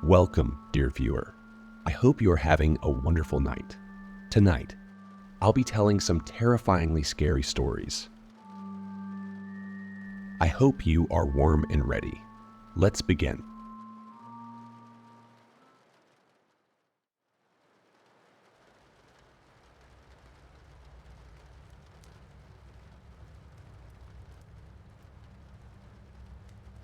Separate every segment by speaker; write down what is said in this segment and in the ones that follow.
Speaker 1: Welcome, dear viewer. I hope you are having a wonderful night. Tonight, I'll be telling some terrifyingly scary stories. I hope you are warm and ready. Let's begin.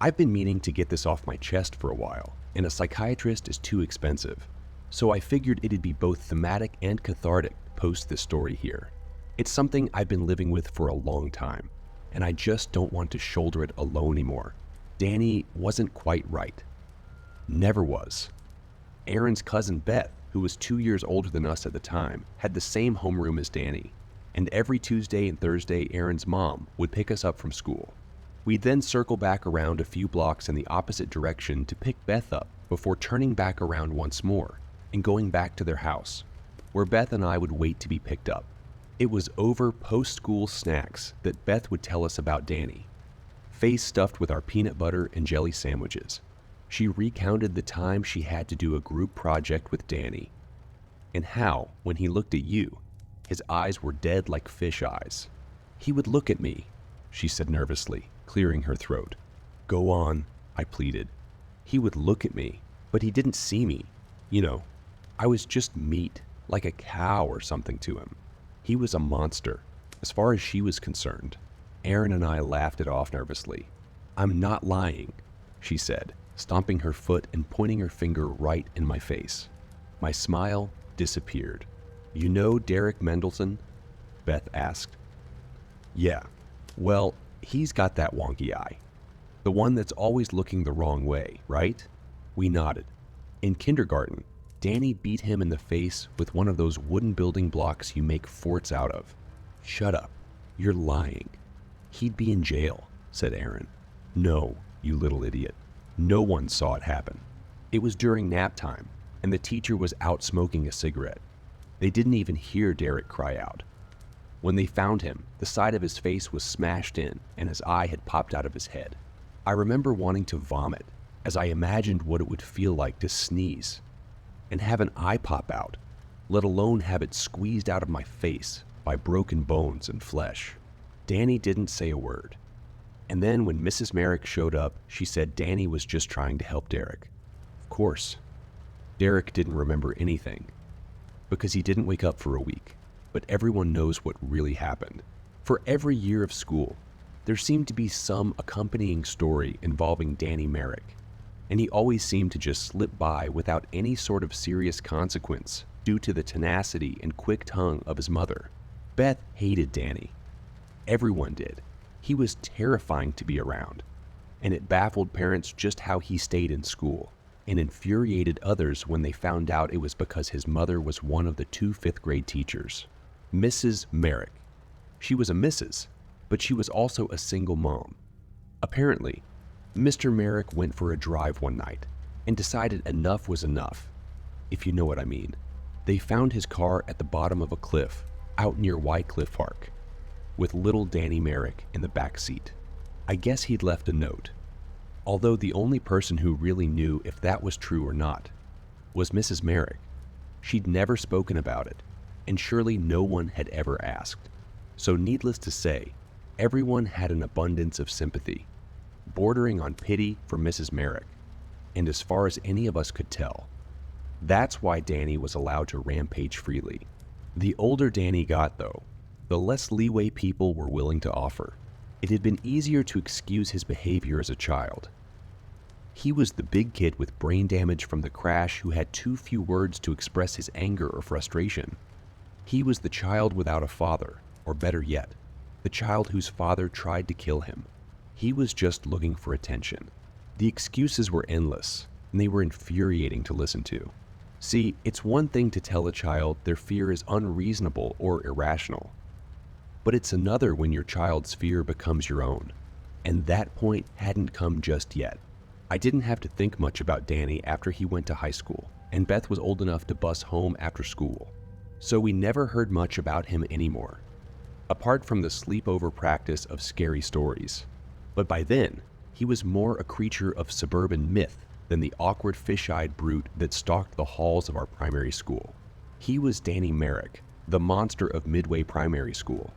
Speaker 1: I've been meaning to get this off my chest for a while, and a psychiatrist is too expensive, so I figured it'd be both thematic and cathartic to post this story here. It's something I've been living with for a long time, and I just don't want to shoulder it alone anymore. Danny wasn't quite right. Never was. Aaron's cousin Beth, who was 2 years older than us at the time, had the same homeroom as Danny, and every Tuesday and Thursday Aaron's mom would pick us up from school. We'd then circle back around a few blocks in the opposite direction to pick Beth up before turning back around once more and going back to their house, where Beth and I would wait to be picked up. It was over post-school snacks that Beth would tell us about Danny, face stuffed with our peanut butter and jelly sandwiches. She recounted the time she had to do a group project with Danny, and how, when he looked at you, his eyes were dead like fish eyes. He would look at me, she said nervously, clearing her throat. Go on, I pleaded. He would look at me, but he didn't see me. You know, I was just meat, like a cow or something to him. He was a monster, as far as she was concerned. Aaron and I laughed it off nervously. I'm not lying, she said, stomping her foot and pointing her finger right in my face. My smile disappeared. You know Derek Mendelsohn? Beth asked. Yeah, well, he's got that wonky eye. The one that's always looking the wrong way, right? We nodded. In kindergarten, Danny beat him in the face with one of those wooden building blocks you make forts out of. Shut up. You're lying. He'd be in jail, said Aaron. No, you little idiot. No one saw it happen. It was during nap time, and the teacher was out smoking a cigarette. They didn't even hear Derek cry out. When they found him, the side of his face was smashed in and his eye had popped out of his head. I remember wanting to vomit as I imagined what it would feel like to sneeze and have an eye pop out, let alone have it squeezed out of my face by broken bones and flesh. Danny didn't say a word. And then when Mrs. Merrick showed up, she said Danny was just trying to help Derek. Of course, Derek didn't remember anything because he didn't wake up for a week. But everyone knows what really happened. For every year of school, there seemed to be some accompanying story involving Danny Merrick, and he always seemed to just slip by without any sort of serious consequence due to the tenacity and quick tongue of his mother. Beth hated Danny. Everyone did. He was terrifying to be around, and it baffled parents just how he stayed in school, and infuriated others when they found out it was because his mother was one of the 2 fifth-grade teachers. Mrs. Merrick. She was a Mrs., but she was also a single mom. Apparently, Mr. Merrick went for a drive one night and decided enough was enough, if you know what I mean. They found his car at the bottom of a cliff out near Wycliffe Park, with little Danny Merrick in the back seat. I guess he'd left a note, although the only person who really knew if that was true or not was Mrs. Merrick. She'd never spoken about it, and surely no one had ever asked. So needless to say, everyone had an abundance of sympathy, bordering on pity for Mrs. Merrick, and as far as any of us could tell, that's why Danny was allowed to rampage freely. The older Danny got, though, the less leeway people were willing to offer. It had been easier to excuse his behavior as a child. He was the big kid with brain damage from the crash who had too few words to express his anger or frustration. He was the child without a father, or better yet, the child whose father tried to kill him. He was just looking for attention. The excuses were endless, and they were infuriating to listen to. See, it's one thing to tell a child their fear is unreasonable or irrational, but it's another when your child's fear becomes your own, and that point hadn't come just yet. I didn't have to think much about Danny after he went to high school, and Beth was old enough to bus home after school. So we never heard much about him anymore, apart from the sleepover practice of scary stories. But by then, he was more a creature of suburban myth than the awkward fish-eyed brute that stalked the halls of our primary school. He was Danny Merrick, the monster of Midway Primary School.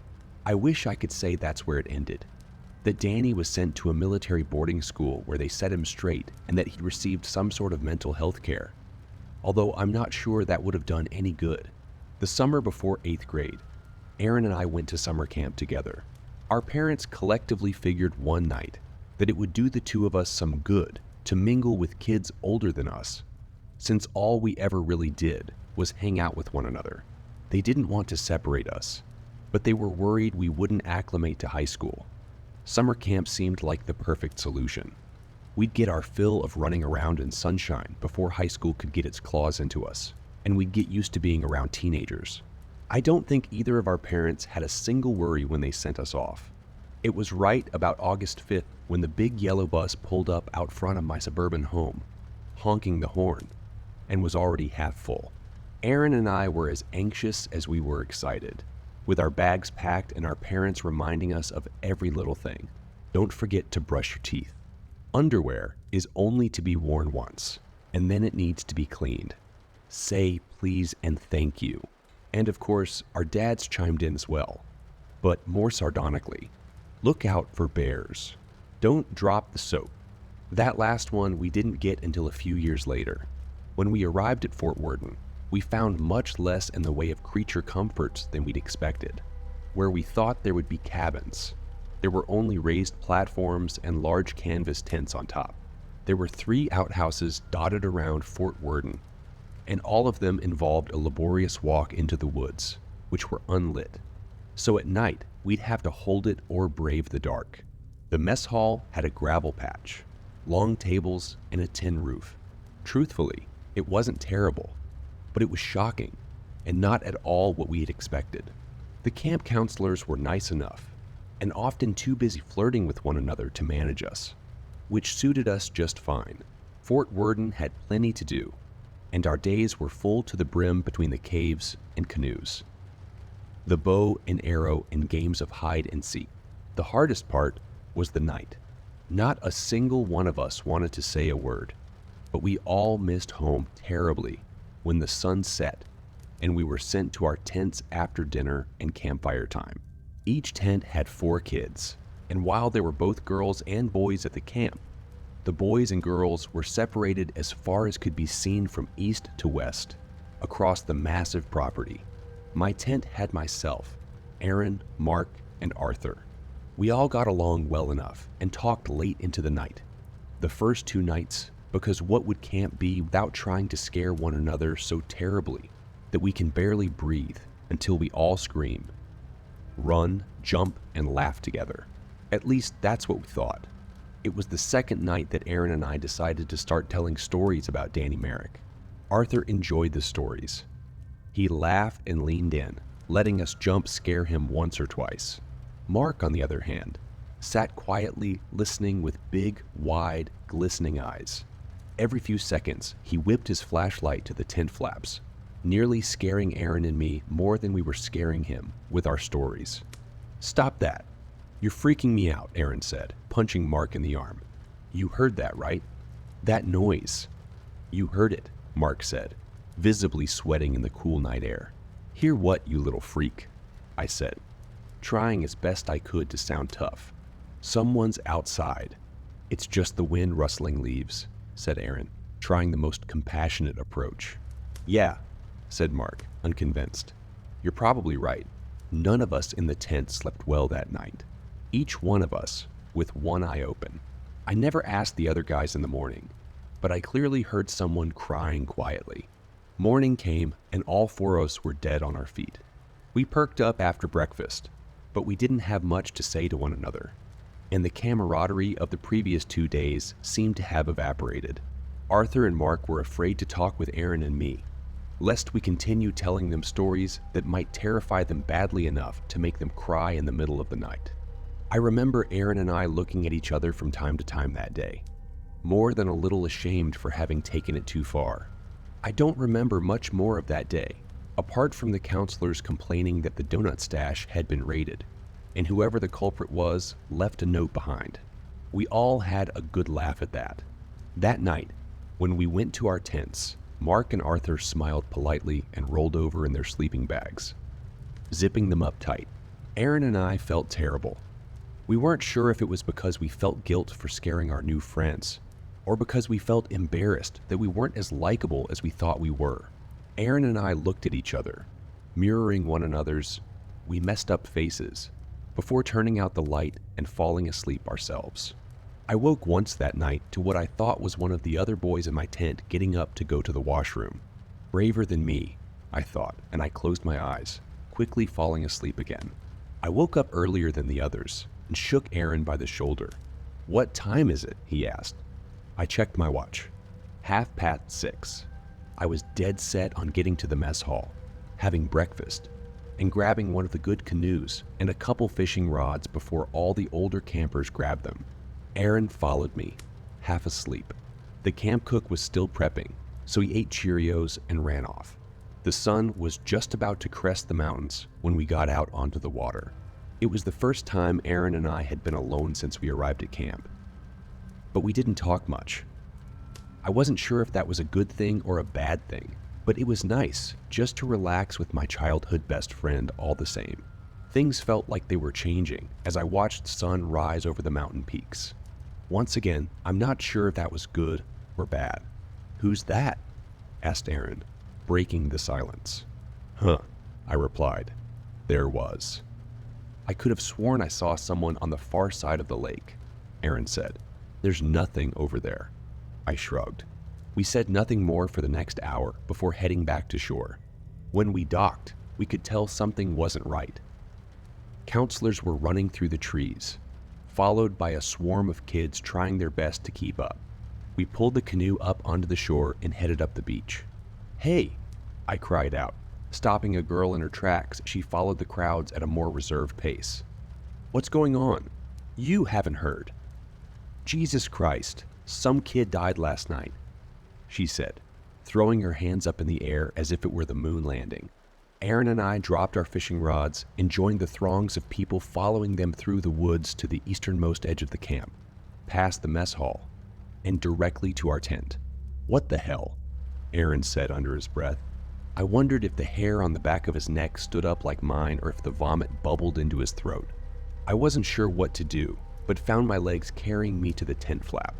Speaker 1: I wish I could say that's where it ended, that Danny was sent to a military boarding school where they set him straight and that he received some sort of mental health care. Although I'm not sure that would have done any good. The summer before 8th grade, Aaron and I went to summer camp together. Our parents collectively figured one night that it would do the two of us some good to mingle with kids older than us, since all we ever really did was hang out with one another. They didn't want to separate us, but they were worried we wouldn't acclimate to high school. Summer camp seemed like the perfect solution. We'd get our fill of running around in sunshine before high school could get its claws into us, and we'd get used to being around teenagers. I don't think either of our parents had a single worry when they sent us off. It was right about August 5th when the big yellow bus pulled up out front of my suburban home, honking the horn, and was already half full. Aaron and I were as anxious as we were excited, with our bags packed and our parents reminding us of every little thing. Don't forget to brush your teeth. Underwear is only to be worn once, and then it needs to be cleaned. Say please and thank you. And of course, our dads chimed in as well, but more sardonically. Look out for bears. Don't drop the soap. That last one we didn't get until a few years later. When we arrived at Fort Worden, we found much less in the way of creature comforts than we'd expected. Where we thought there would be cabins, there were only raised platforms and large canvas tents on top. There were 3 outhouses dotted around Fort Worden, and all of them involved a laborious walk into the woods, which were unlit. So at night, we'd have to hold it or brave the dark. The mess hall had a gravel patch, long tables, and a tin roof. Truthfully, it wasn't terrible, but it was shocking, and not at all what we had expected. The camp counselors were nice enough, and often too busy flirting with one another to manage us, which suited us just fine. Fort Worden had plenty to do, and our days were full to the brim between the caves and canoes, the bow and arrow and games of hide and seek. The hardest part was the night. Not a single one of us wanted to say a word, but we all missed home terribly when the sun set and we were sent to our tents after dinner and campfire time. Each tent had 4 kids, and while there were both girls and boys at the camp, the boys and girls were separated as far as could be seen from east to west, across the massive property. My tent had myself, Aaron, Mark, and Arthur. We all got along well enough and talked late into the night. The first 2 nights, because what would camp be without trying to scare one another so terribly that we can barely breathe until we all scream, run, jump, and laugh together. At least that's what we thought. It was the second night that Aaron and I decided to start telling stories about Danny Merrick. Arthur enjoyed the stories. He laughed and leaned in, letting us jump scare him once or twice. Mark, on the other hand, sat quietly listening with big, wide, glistening eyes. Every few seconds, he whipped his flashlight to the tent flaps, nearly scaring Aaron and me more than we were scaring him with our stories. "Stop that. You're freaking me out," Aaron said, punching Mark in the arm. "You heard that, right? That noise." "You heard it," Mark said, visibly sweating in the cool night air. "Hear what, you little freak?" I said, trying as best I could to sound tough. "Someone's outside. It's just the wind rustling leaves," said Aaron, trying the most compassionate approach. "Yeah," said Mark, unconvinced. "You're probably right. None of us in the tent slept well that night. Each one of us with one eye open. I never asked the other guys in the morning, but I clearly heard someone crying quietly. Morning came, and all 4 of us were dead on our feet. We perked up after breakfast, but we didn't have much to say to one another, and the camaraderie of the previous 2 days seemed to have evaporated. Arthur and Mark were afraid to talk with Aaron and me, lest we continue telling them stories that might terrify them badly enough to make them cry in the middle of the night. I remember Aaron and I looking at each other from time to time that day, more than a little ashamed for having taken it too far. I don't remember much more of that day, apart from the counselors complaining that the donut stash had been raided, and whoever the culprit was left a note behind. We all had a good laugh at that. That night, When we went to our tents, Mark and Arthur smiled politely and rolled over in their sleeping bags, zipping them up tight. Aaron and I felt terrible. We weren't sure if it was because we felt guilt for scaring our new friends, or because we felt embarrassed that we weren't as likable as we thought we were. Aaron and I looked at each other, mirroring one another's "we messed up" faces, before turning out the light and falling asleep ourselves. I woke once that night to what I thought was one of the other boys in my tent getting up to go to the washroom. Braver than me, I thought, and I closed my eyes, quickly falling asleep again. I woke up earlier than the others and shook Aaron by the shoulder. "What time is it?" he asked. I checked my watch. 6:30. I was dead set on getting to the mess hall, having breakfast, and grabbing one of the good canoes and a couple fishing rods before all the older campers grabbed them. Aaron followed me, half asleep. The camp cook was still prepping, so he ate Cheerios and ran off. The sun was just about to crest the mountains when we got out onto the water. It was the first time Aaron and I had been alone since we arrived at camp. But we didn't talk much. I wasn't sure if that was a good thing or a bad thing, but it was nice just to relax with my childhood best friend all the same. Things felt like they were changing as I watched the sun rise over the mountain peaks. Once again, I'm not sure if that was good or bad. "Who's that?" asked Aaron, breaking the silence. "Huh," I replied. There was. "I could have sworn I saw someone on the far side of the lake," Aaron said. "There's nothing over there." I shrugged. We said nothing more for the next hour before heading back to shore. When we docked, we could tell something wasn't right. Counselors were running through the trees, followed by a swarm of kids trying their best to keep up. We pulled the canoe up onto the shore and headed up the beach. "Hey!" I cried out, stopping a girl in her tracks as she followed the crowds at a more reserved pace. "What's going on? You haven't heard." "Jesus Christ, some kid died last night," she said, throwing her hands up in the air as if it were the moon landing. Aaron and I dropped our fishing rods and joined the throngs of people following them through the woods to the easternmost edge of the camp, past the mess hall, and directly to our tent. "What the hell?" Aaron said under his breath. I wondered if the hair on the back of his neck stood up like mine or if the vomit bubbled into his throat. I wasn't sure what to do, but found my legs carrying me to the tent flap.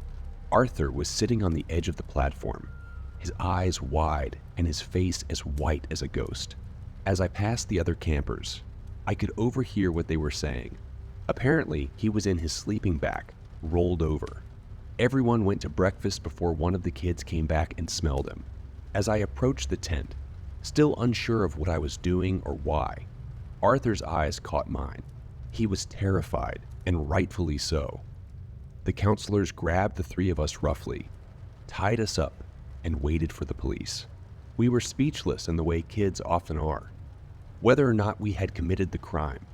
Speaker 1: Arthur was sitting on the edge of the platform, his eyes wide and his face as white as a ghost. As I passed the other campers, I could overhear what they were saying. Apparently, he was in his sleeping bag, rolled over. Everyone went to breakfast before one of the kids came back and smelled him. As I approached the tent, still unsure of what I was doing or why, Arthur's eyes caught mine. He was terrified, and rightfully so. The counselors grabbed the three of us roughly, tied us up, and waited for the police. We were speechless in the way kids often are. Whether or not we had committed the crime,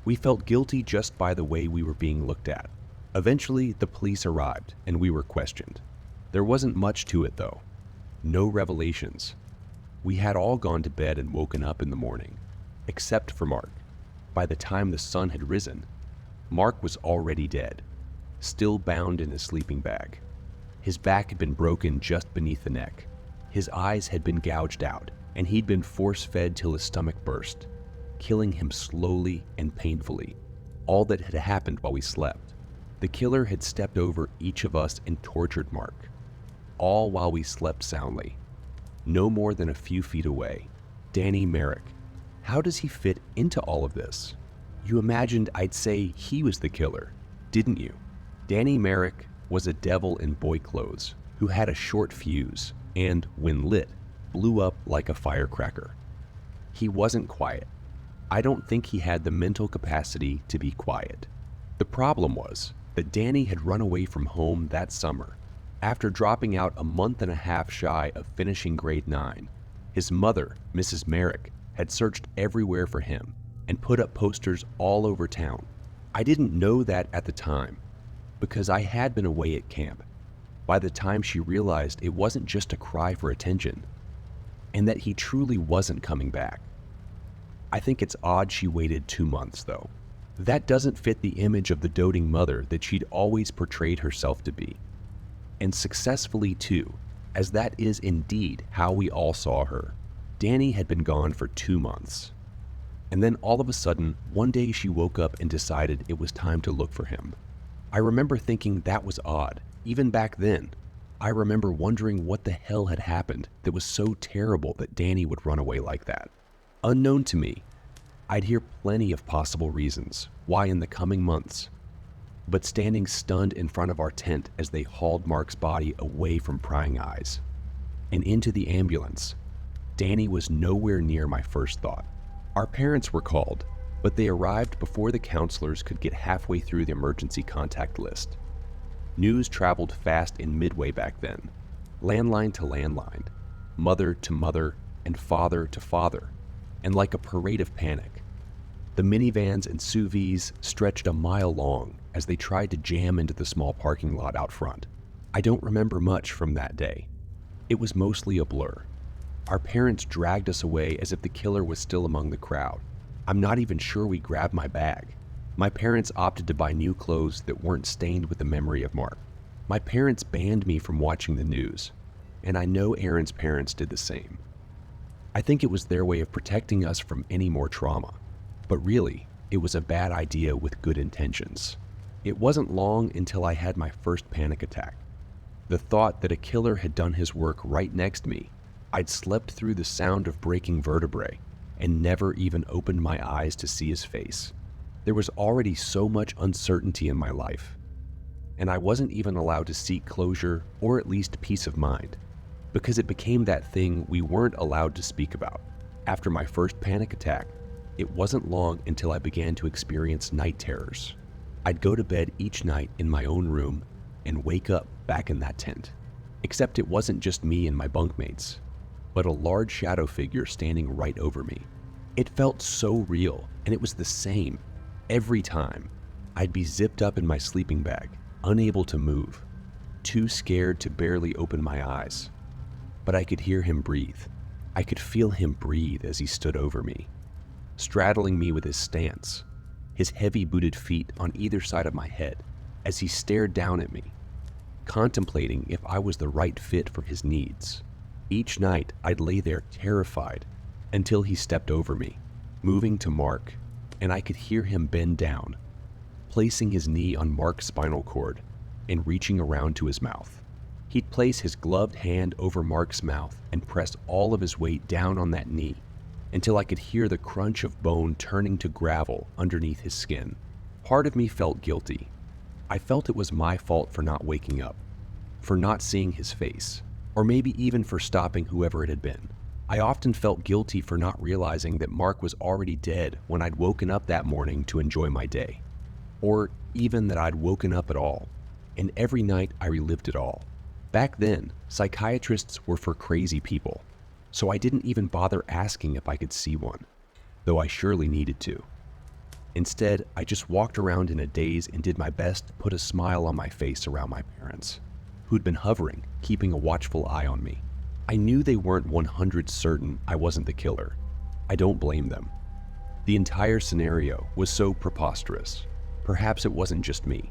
Speaker 1: we felt guilty just by the way we were being looked at. Eventually, the police arrived, and we were questioned. There wasn't much to it, though. No revelations. We had all gone to bed and woken up in the morning, except for Mark. By the time the sun had risen, Mark was already dead, still bound in his sleeping bag. His back had been broken just beneath the neck. His eyes had been gouged out, and he'd been force-fed till his stomach burst, killing him slowly and painfully, all that had happened while we slept. The killer had stepped over each of us and tortured Mark, all while we slept soundly. No more than a few feet away, Danny Merrick. How does he fit into all of this? You imagined I'd say he was the killer, didn't you? Danny Merrick was a devil in boy clothes who had a short fuse and, when lit, blew up like a firecracker. He wasn't quiet. I don't think he had the mental capacity to be quiet. The problem was that Danny had run away from home that summer. After dropping out a month and a half shy of finishing grade 9, his mother, Mrs. Merrick, had searched everywhere for him and put up posters all over town. I didn't know that at the time because I had been away at camp. By the time she realized it wasn't just a cry for attention and that he truly wasn't coming back. I think it's odd she waited 2 months, though. That doesn't fit the image of the doting mother that she'd always portrayed herself to be. And successfully, too. as that is indeed how we all saw her. Danny had been gone for 2 months. And then all of a sudden, one day she woke up and decided it was time to look for him. I remember thinking that was odd, even back then. I remember wondering what the hell had happened that was so terrible that Danny would run away like that. Unknown to me, I'd hear plenty of possible reasons why in the coming months. But standing stunned in front of our tent as they hauled Mark's body away from prying eyes and into the ambulance, Danny was nowhere near my first thought. Our parents were called, but they arrived before the counselors could get halfway through the emergency contact list. News traveled fast in Midway back then, landline to landline, mother to mother, and father to father, and like a parade of panic. The minivans and SUVs stretched a mile long as they tried to jam into the small parking lot out front. I don't remember much from that day. It was mostly a blur. Our parents dragged us away as if the killer was still among the crowd. I'm not even sure we grabbed my bag. My parents opted to buy new clothes that weren't stained with the memory of Mark. My parents banned me from watching the news, and I know Aaron's parents did the same. I think it was their way of protecting us from any more trauma. But really, it was a bad idea with good intentions. It wasn't long until I had my first panic attack. The thought that a killer had done his work right next to me. I'd slept through the sound of breaking vertebrae and never even opened my eyes to see his face. There was already so much uncertainty in my life, and I wasn't even allowed to seek closure or at least peace of mind, because it became that thing we weren't allowed to speak about. After my first panic attack, it wasn't long until I began to experience night terrors. I'd go to bed each night in my own room and wake up back in that tent. Except it wasn't just me and my bunkmates, but a large shadow figure standing right over me. It felt so real, and it was the same every time. I'd be zipped up in my sleeping bag, unable to move, too scared to barely open my eyes. But I could hear him breathe. I could feel him breathe as he stood over me, straddling me with his stance, his heavy booted feet on either side of my head as he stared down at me, contemplating if I was the right fit for his needs. Each night, I'd lay there terrified until he stepped over me, moving to Mark, and I could hear him bend down, placing his knee on Mark's spinal cord and reaching around to his mouth. He'd place his gloved hand over Mark's mouth and press all of his weight down on that knee until I could hear the crunch of bone turning to gravel underneath his skin. Part of me felt guilty. I felt it was my fault for not waking up, for not seeing his face, or maybe even for stopping whoever it had been. I often felt guilty for not realizing that Mark was already dead when I'd woken up that morning to enjoy my day, or even that I'd woken up at all, and every night I relived it all. Back then, psychiatrists were for crazy people, so I didn't even bother asking if I could see one, though I surely needed to. Instead, I just walked around in a daze and did my best to put a smile on my face around my parents, who'd been hovering, keeping a watchful eye on me. I knew they weren't 100% certain I wasn't the killer. I don't blame them. The entire scenario was so preposterous. Perhaps it wasn't just me.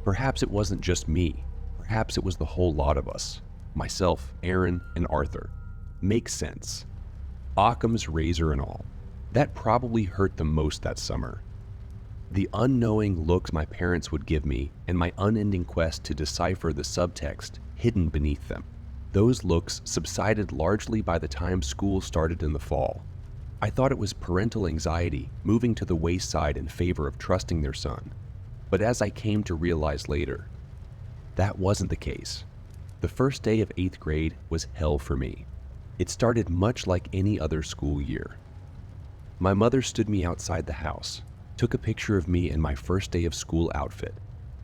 Speaker 1: Perhaps it wasn't just me. Perhaps it was the whole lot of us. Myself, Aaron, and Arthur. Makes sense. Occam's razor and all. That probably hurt the most that summer. The unknowing looks my parents would give me and my unending quest to decipher the subtext hidden beneath them. Those looks subsided largely by the time school started in the fall. I thought it was parental anxiety moving to the wayside in favor of trusting their son. But as I came to realize later, that wasn't the case. The first day of 8th grade was hell for me. It started much like any other school year. My mother stood me outside the house, took a picture of me in my first day of school outfit,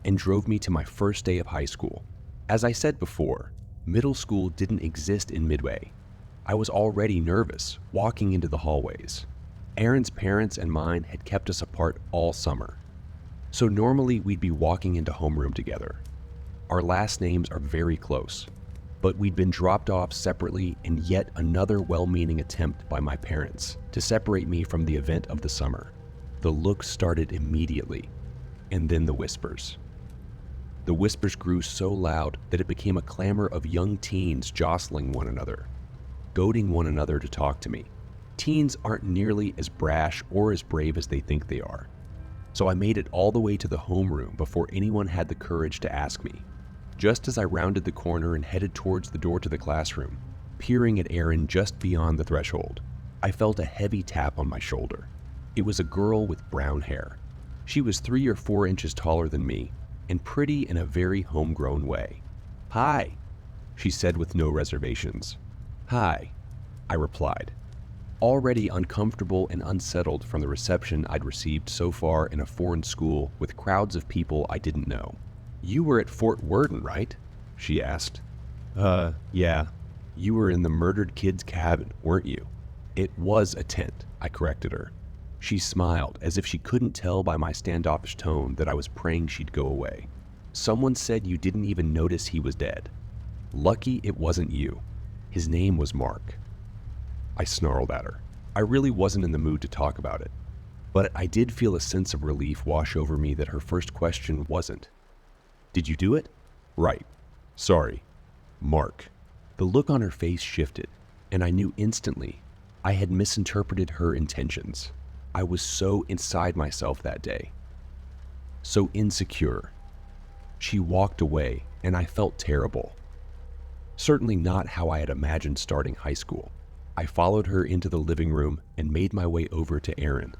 Speaker 1: and drove me to my first day of high school. As I said before, middle school didn't exist in Midway. I was already nervous walking into the hallways. Aaron's parents and mine had kept us apart all summer, so normally we'd be walking into homeroom together. Our last names are very close, but we'd been dropped off separately in yet another well-meaning attempt by my parents to separate me from the event of the summer. The looks started immediately, and then the whispers. The whispers grew so loud that it became a clamor of young teens jostling one another, goading one another to talk to me. Teens aren't nearly as brash or as brave as they think they are. So I made it all the way to the homeroom before anyone had the courage to ask me. Just as I rounded the corner and headed towards the door to the classroom, peering at Erin just beyond the threshold, I felt a heavy tap on my shoulder. It was a girl with brown hair. She was 3 or 4 inches taller than me and pretty in a very homegrown way. "Hi," she said with no reservations. "Hi," I replied, already uncomfortable and unsettled from the reception I'd received so far in a foreign school with crowds of people I didn't know. "You were at Fort Worden, right?" she asked. Yeah. You were in the murdered kid's cabin, weren't you?" "It was a tent," I corrected her. She smiled as if she couldn't tell by my standoffish tone that I was praying she'd go away. "Someone said you didn't even notice he was dead. Lucky it wasn't you. His name was Mark." I snarled at her. I really wasn't in the mood to talk about it, but I did feel a sense of relief wash over me that her first question wasn't, "Did you do it?" "Right. Sorry. Mark." The look on her face shifted, and I knew instantly I had misinterpreted her intentions. I was so inside myself that day, so insecure. She walked away, and I felt terrible. Certainly not how I had imagined starting high school. I followed her into the living room and made my way over to Erin.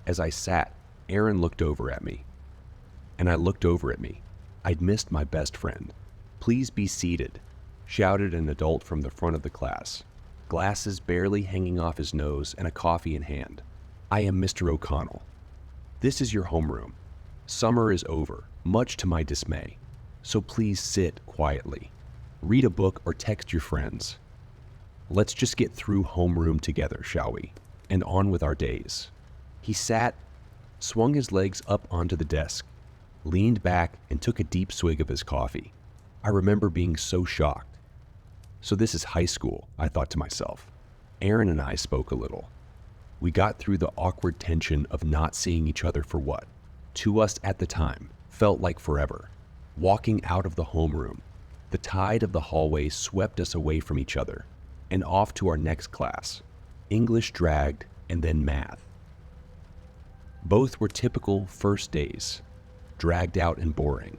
Speaker 1: As I sat, Erin looked over at me, and I looked over at me. I'd missed my best friend. "Please be seated," shouted an adult from the front of the class, glasses barely hanging off his nose and a coffee in hand. "I am Mr. O'Connell. This is your homeroom. Summer is over, much to my dismay, so please sit quietly. Read a book or text your friends. Let's just get through homeroom together, shall we? And on with our days." He sat, swung his legs up onto the desk, leaned back, and took a deep swig of his coffee. I remember being so shocked. So this is high school, I thought to myself. Erin and I spoke a little. We got through the awkward tension of not seeing each other for what, to us at the time, felt like forever. Walking out of the homeroom, the tide of the hallway swept us away from each other and off to our next class. English dragged, and then math. Both were typical first days, dragged out and boring.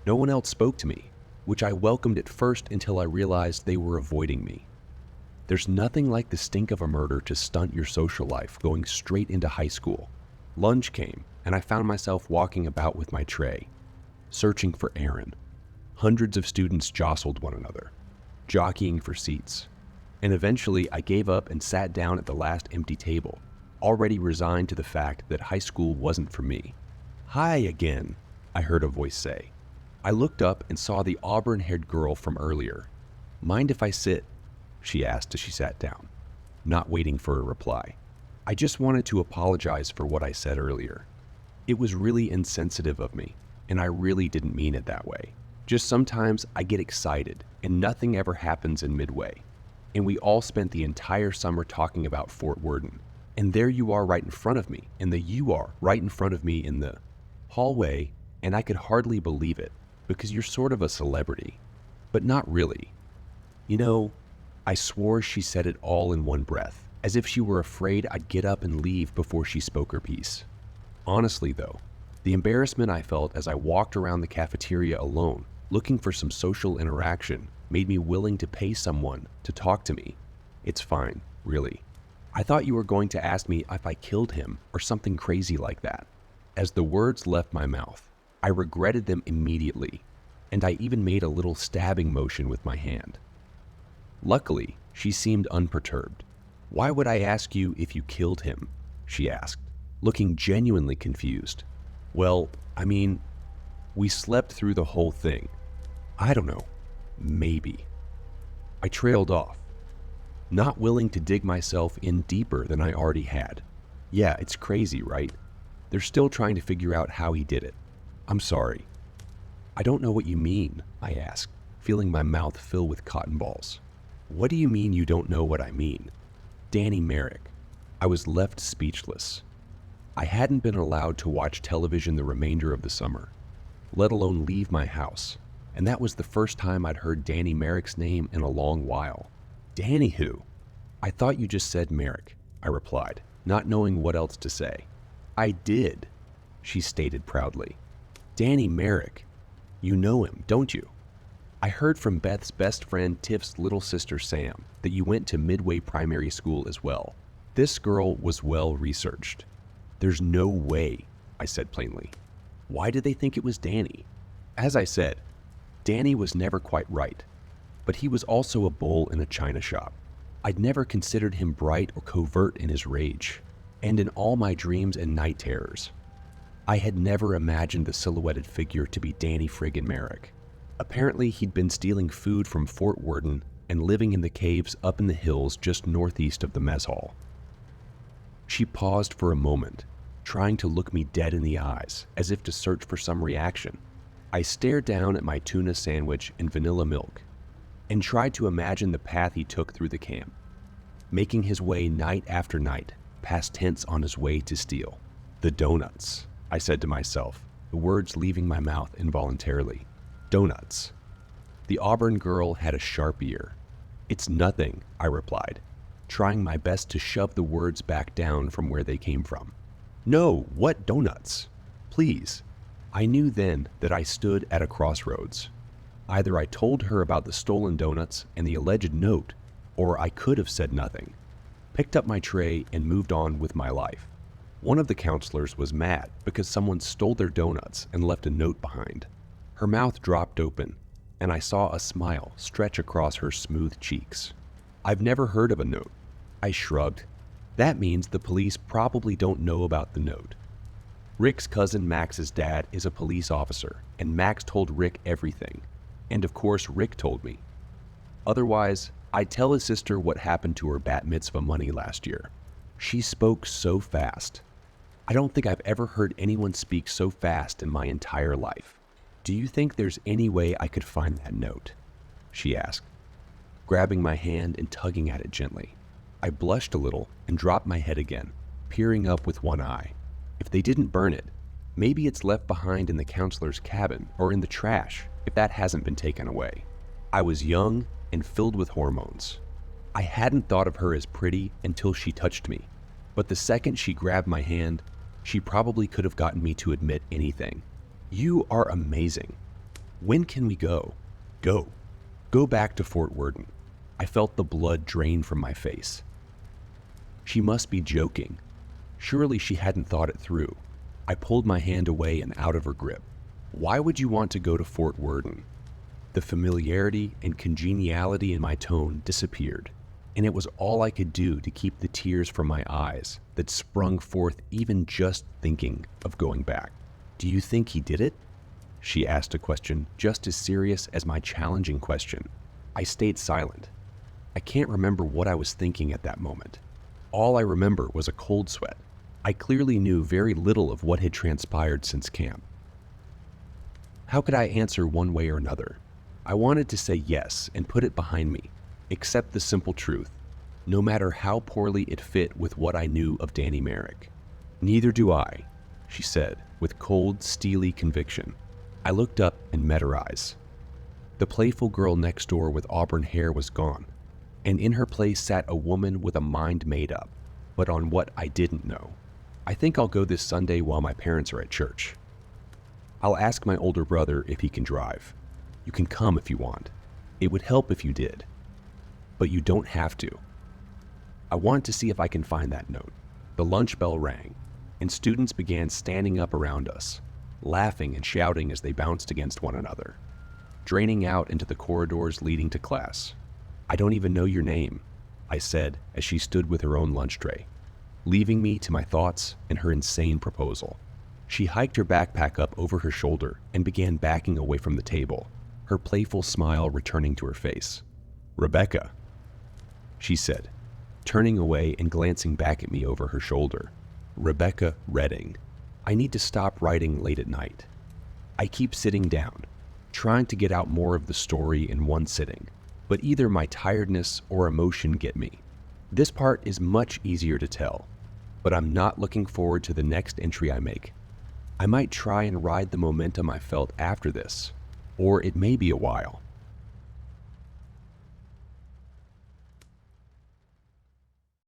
Speaker 1: No one else spoke to me, which I welcomed at first until I realized they were avoiding me. There's nothing like the stink of a murder to stunt your social life going straight into high school. Lunch came, and I found myself walking about with my tray, searching for Erin. Hundreds of students jostled one another, jockeying for seats, and eventually I gave up and sat down at the last empty table, already resigned to the fact that high school wasn't for me. "Hi again," I heard a voice say. I looked up and saw the auburn-haired girl from earlier. "Mind if I sit?" she asked as she sat down, not waiting for a reply. I just wanted to apologize for what I said earlier. It was really insensitive of me, and I really didn't mean it that way. Just sometimes I get excited, and nothing ever happens in midway. And we all spent the entire summer talking about Fort Worden. And there you are right in front of me, and you are right in front of me in the hallway, and I could hardly believe it, because you're sort of a celebrity. But not really. You know, I swore she said it all in one breath, as if she were afraid I'd get up and leave before she spoke her piece. Honestly, though, the embarrassment I felt as I walked around the cafeteria alone, looking for some social interaction, made me willing to pay someone to talk to me. "It's fine, really. I thought you were going to ask me if I killed him or something crazy like that." As the words left my mouth, I regretted them immediately, and I even made a little stabbing motion with my hand. Luckily, she seemed unperturbed. "Why would I ask you if you killed him?" she asked, looking genuinely confused. "Well, I mean, we slept through the whole thing. I don't know. Maybe." I trailed off, not willing to dig myself in deeper than I already had. Yeah, it's crazy, right? They're still trying to figure out how he did it. "I'm sorry." "I don't know what you mean," I asked, feeling my mouth fill with cotton balls. "What do you mean you don't know what I mean?" Danny Merrick. I was left speechless. I hadn't been allowed to watch television the remainder of the summer. let alone leave my house. And that was the first time I'd heard Danny Merrick's name in a long while. Danny who? I thought you just said Merrick, I replied, not knowing what else to say. I did, she stated proudly. Danny Merrick. You know him, don't you? I heard from Beth's best friend Tiff's little sister Sam that you went to Midway Primary School as well. This girl was well researched. There's no way, I said plainly. Why did they think it was Danny? As I said, Danny was never quite right, but he was also a bull in a china shop. I'd never considered him bright or covert in his rage, and in all my dreams and night terrors, I had never imagined the silhouetted figure to be Danny friggin' Merrick. Apparently, he'd been stealing food from Fort Worden and living in the caves up in the hills just northeast of the mess hall. She paused for a moment, trying to look me dead in the eyes, as if to search for some reaction. I stared down at my tuna sandwich and vanilla milk, and tried to imagine the path he took through the camp, making his way night after night, past tents on his way to steal. The donuts, I said to myself, the words leaving my mouth involuntarily. Donuts. The Auburn girl had a sharp ear. It's nothing, I replied, trying my best to shove the words back down from where they came from. No, what donuts? Please. I knew then that I stood at a crossroads. Either I told her about the stolen donuts and the alleged note, or I could have said nothing, picked up my tray and moved on with my life. One of the counselors was mad because someone stole their donuts and left a note behind. Her mouth dropped open, and I saw a smile stretch across her smooth cheeks. I've never heard of a note. I shrugged. That means the police probably don't know about the note. Rick's cousin Max's dad is a police officer, and Max told Rick everything. And of course, Rick told me. Otherwise, I'd tell his sister what happened to her bat mitzvah money last year. She spoke so fast. I don't think I've ever heard anyone speak so fast in my entire life. Do you think there's any way I could find that note? She asked, grabbing my hand and tugging at it gently. I blushed a little and dropped my head again, peering up with one eye. If they didn't burn it, maybe it's left behind in the counselor's cabin or in the trash if that hasn't been taken away. I was young and filled with hormones. I hadn't thought of her as pretty until she touched me, but the second she grabbed my hand, she probably could have gotten me to admit anything. You are amazing. When can we go? Go. Go back to Fort Worden. I felt the blood drain from my face. She must be joking. Surely she hadn't thought it through. I pulled my hand away and out of her grip. Why would you want to go to Fort Worden? The familiarity and congeniality in my tone disappeared, and it was all I could do to keep the tears from my eyes that sprung forth even just thinking of going back. Do you think he did it? She asked a question just as serious as my challenging question. I stayed silent. I can't remember what I was thinking at that moment. All I remember was a cold sweat. I clearly knew very little of what had transpired since camp. How could I answer one way or another? I wanted to say yes and put it behind me, accept the simple truth, no matter how poorly it fit with what I knew of Danny Merrick. Neither do I, she said with cold, steely conviction. I looked up and met her eyes. The playful girl next door with auburn hair was gone, and in her place sat a woman with a mind made up, but on what I didn't know. I think I'll go this Sunday while my parents are at church. I'll ask my older brother if he can drive. You can come if you want. It would help if you did. But you don't have to. I want to see if I can find that note. The lunch bell rang, and students began standing up around us, laughing and shouting as they bounced against one another, draining out into the corridors leading to class. I don't even know your name, I said as she stood with her own lunch tray, leaving me to my thoughts and her insane proposal. She hiked her backpack up over her shoulder and began backing away from the table, her playful smile returning to her face. Rebecca, she said, turning away and glancing back at me over her shoulder. Rebecca Redding. I need to stop writing late at night. I keep sitting down, trying to get out more of the story in one sitting, but either my tiredness or emotion get me. This part is much easier to tell, but I'm not looking forward to the next entry I make. I might try and ride the momentum I felt after this, or it may be a while.